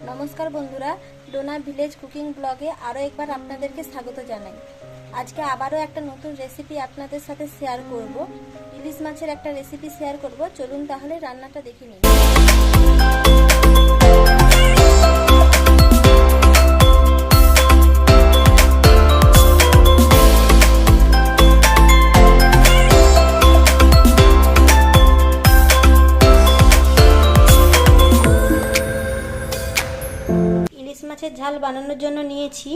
নমস্কার বন্ধুরা, Dona village cooking ব্লগে আরও একবার আপনাদেরকে স্বাগত জানাই। আজকে আবারও একটা নতুন রেসিপি আপনাদের সাথে শেয়ার করব। ইলিশ মাছের একটা রেসিপি শেয়ার করব। চলুন তাহলে রান্নাটা দেখে নিই। ইলিশ মাছের ঝাল বানানোর জন্য নিয়েছি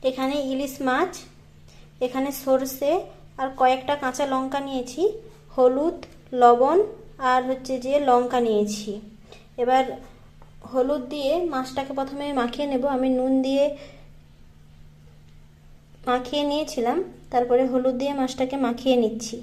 এখানে ইলিশ মাছ, এখানে সরষে আর কয়েকটা কাঁচা লঙ্কা নিয়েছি, হলুদ, লবণ আর যে লঙ্কা নিয়েছি। এবার হলুদ দিয়ে মাছটাকে প্রথমে মাখিয়ে নেব। আমি নুন দিয়ে মাখিয়ে নিয়েছিলাম, তারপরে হলুদ দিয়ে মাছটাকে মাখিয়ে নিচ্ছি।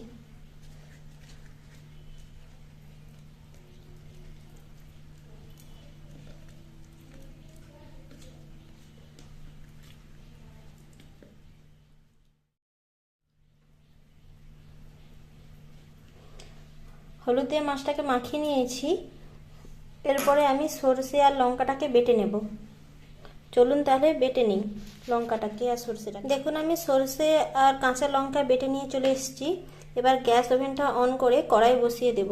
হলুদ দিয়ে মাছটাকে মাখিয়ে নিয়েছি। এরপরে আমি সরষে আর লঙ্কাটাকে বেটে নেব। চলুন তাহলে বেটে নিই লঙ্কাটাকে আর সরষেটাকে। দেখুন আমি সরষে আর কাঁচা লঙ্কা বেটে নিয়ে চলে এসেছি। এবার গ্যাস ওভেনটা অন করে কড়াই বসিয়ে দেব।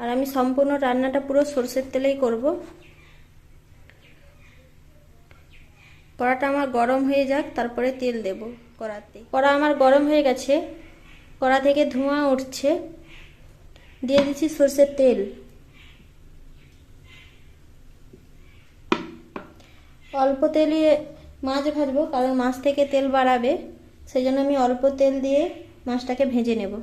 আর আমি সম্পূর্ণ রান্নাটা পুরো সরষের তেলেই করব। কড়াটা আমার গরম হয়ে যাক, তারপরে তেল দেব কড়াতে। কড়া আমার গরম হয়ে গেছে, কড়া থেকে ধোঁয়া উঠছে। দিয়ে দিচ্ছি সরষের তেল। অল্প তেলে মাছ ভাজবো, কারণ মাছ থেকে তেল বাড়াবে, সেই জন্য আমি অল্প তেল দিয়ে মাছটাকে ভেজে নেব।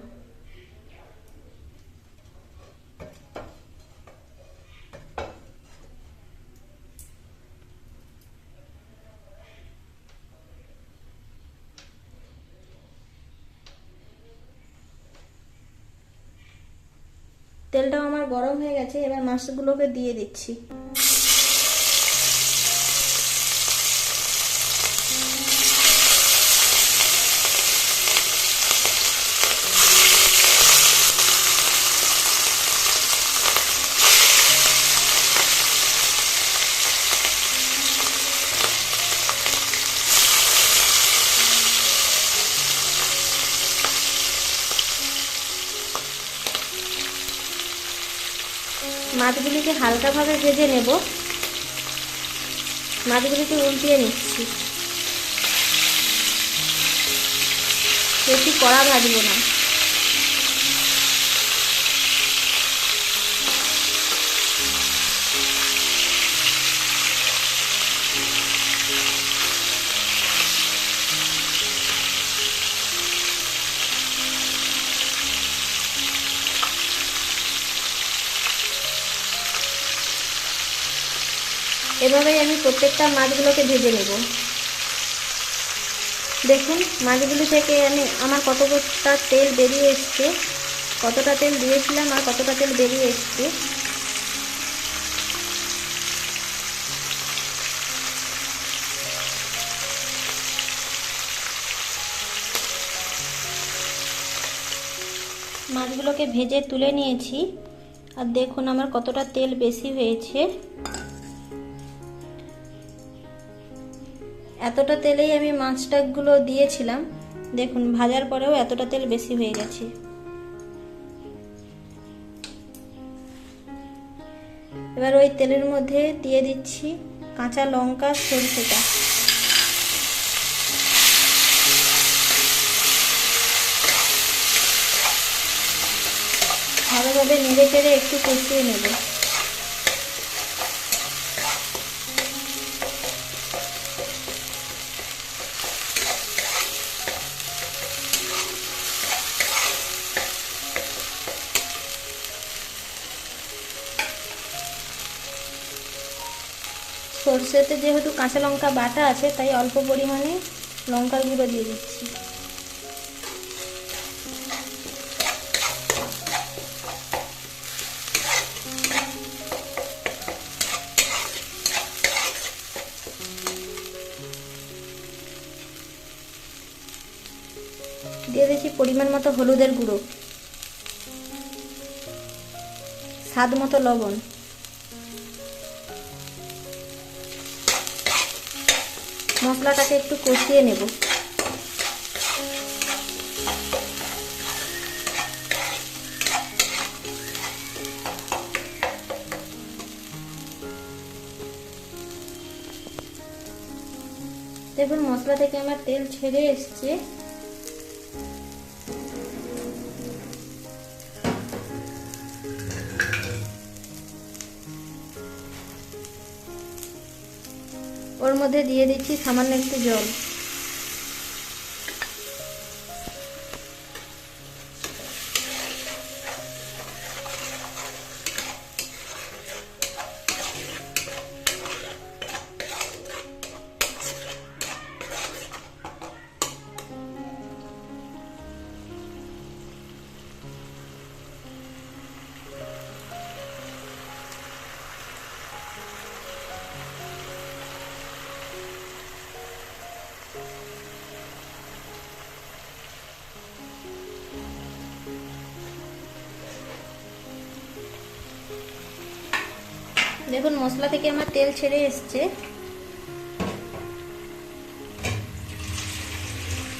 তেলটাও আমার গরম হয়ে গেছে, এবার মাছগুলোকে দিয়ে দিচ্ছি। মাছগুলিকে হালকাভাবে ভেজে নেব। মাছগুলিকে উল্টিয়ে নিচ্ছি, বেশি কড়া ভাজবো না। এভাবেই আমি প্রত্যেকটা মাছগুলোকে ভেজে নেব। দেখুন মাছগুলি থেকে আমার কতটা তেল বেরিয়ে এসছে, কতটা তেল দিয়েছিলাম আর কতটা তেল বেরিয়ে এসছে। মাছগুলোকে ভেজে তুলে নিয়েছি, আর দেখুন আমার কতটা তেল বেশি হয়েছে। এতটা তেলেই আমি মাছটাগুলো দিয়েছিলাম, দেখুন ভাজার পরেও এতটা তেল বেশি হয়ে গেছে। এবার ওই তেলের মধ্যে দিয়ে দিচ্ছি কাঁচা লঙ্কা, সরষেটা। ভালোভাবে নেড়ে চেড়ে একটু কষিয়ে নেব। সরষেতে যেহেতু কাঁচা লঙ্কা বাটা আছে, তাই অল্প পরিমাণে লঙ্কার গুঁড়ো দিয়ে দিচ্ছি। দিয়ে দিয়েছি পরিমাণ মতো হলুদের গুঁড়ো, স্বাদ মতো লবণ, মশলাটাকে একটু কষিয়ে নেব। দেখুন মশলা থেকে আমার তেল ছেড়ে এসছে। ওর মধ্যে দিয়ে দিচ্ছি সামান্য একটু জল। দেখুন মশলা থেকে আমার তেল ছেড়ে এসছে।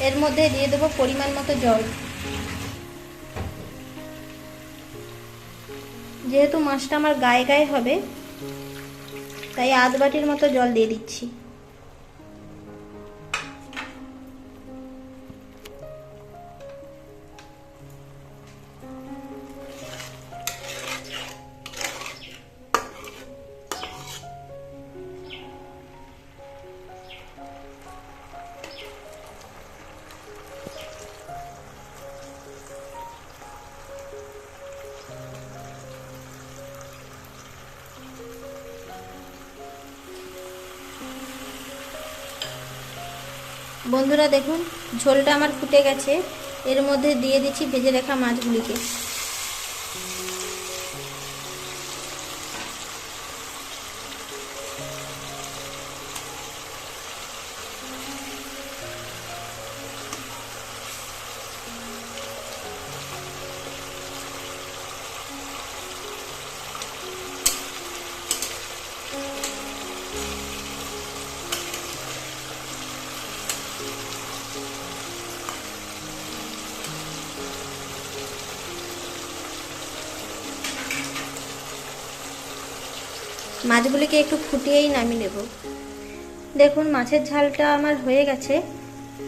এর মধ্যে দিয়ে দেবো পরিমাণ মতো জল। যেহেতু মাছটা আমার গায়ে গায়ে হবে, তাই আধ বাটির মতো জল দিয়ে দিচ্ছি। বন্ধুরা দেখুন ঝোলটা আমার ফুটে গেছে। এর মধ্যে দিয়ে দিচ্ছি ভেজে রাখা মাছগুলিকে। মাছগুলিকে একটু ফুটিয়েই নামিয়ে নেব। দেখুন মাছের ঝালটা আমার হয়ে গেছে।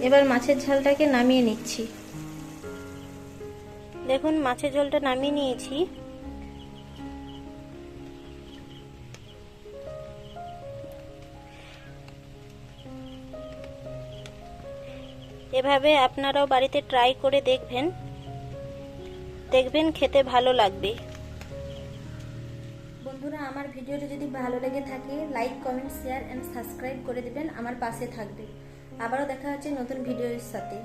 এবার মাছের ঝালটাকে নামিয়ে নিচ্ছি। দেখুন মাছের ঝোলটা নামিয়ে নিয়েছি। এভাবে আপনারাও বাড়িতে ট্রাই করে দেখবেন খেতে ভালো লাগবে। বন্ধুরা আমার ভিডিওটি যদি ভালো লেগে থাকে like, comment, share and subscribe করে দিবেন। আমার পাশে থাকবে। আবারও দেখা হচ্ছে নতুন ভিডিওর সাথে।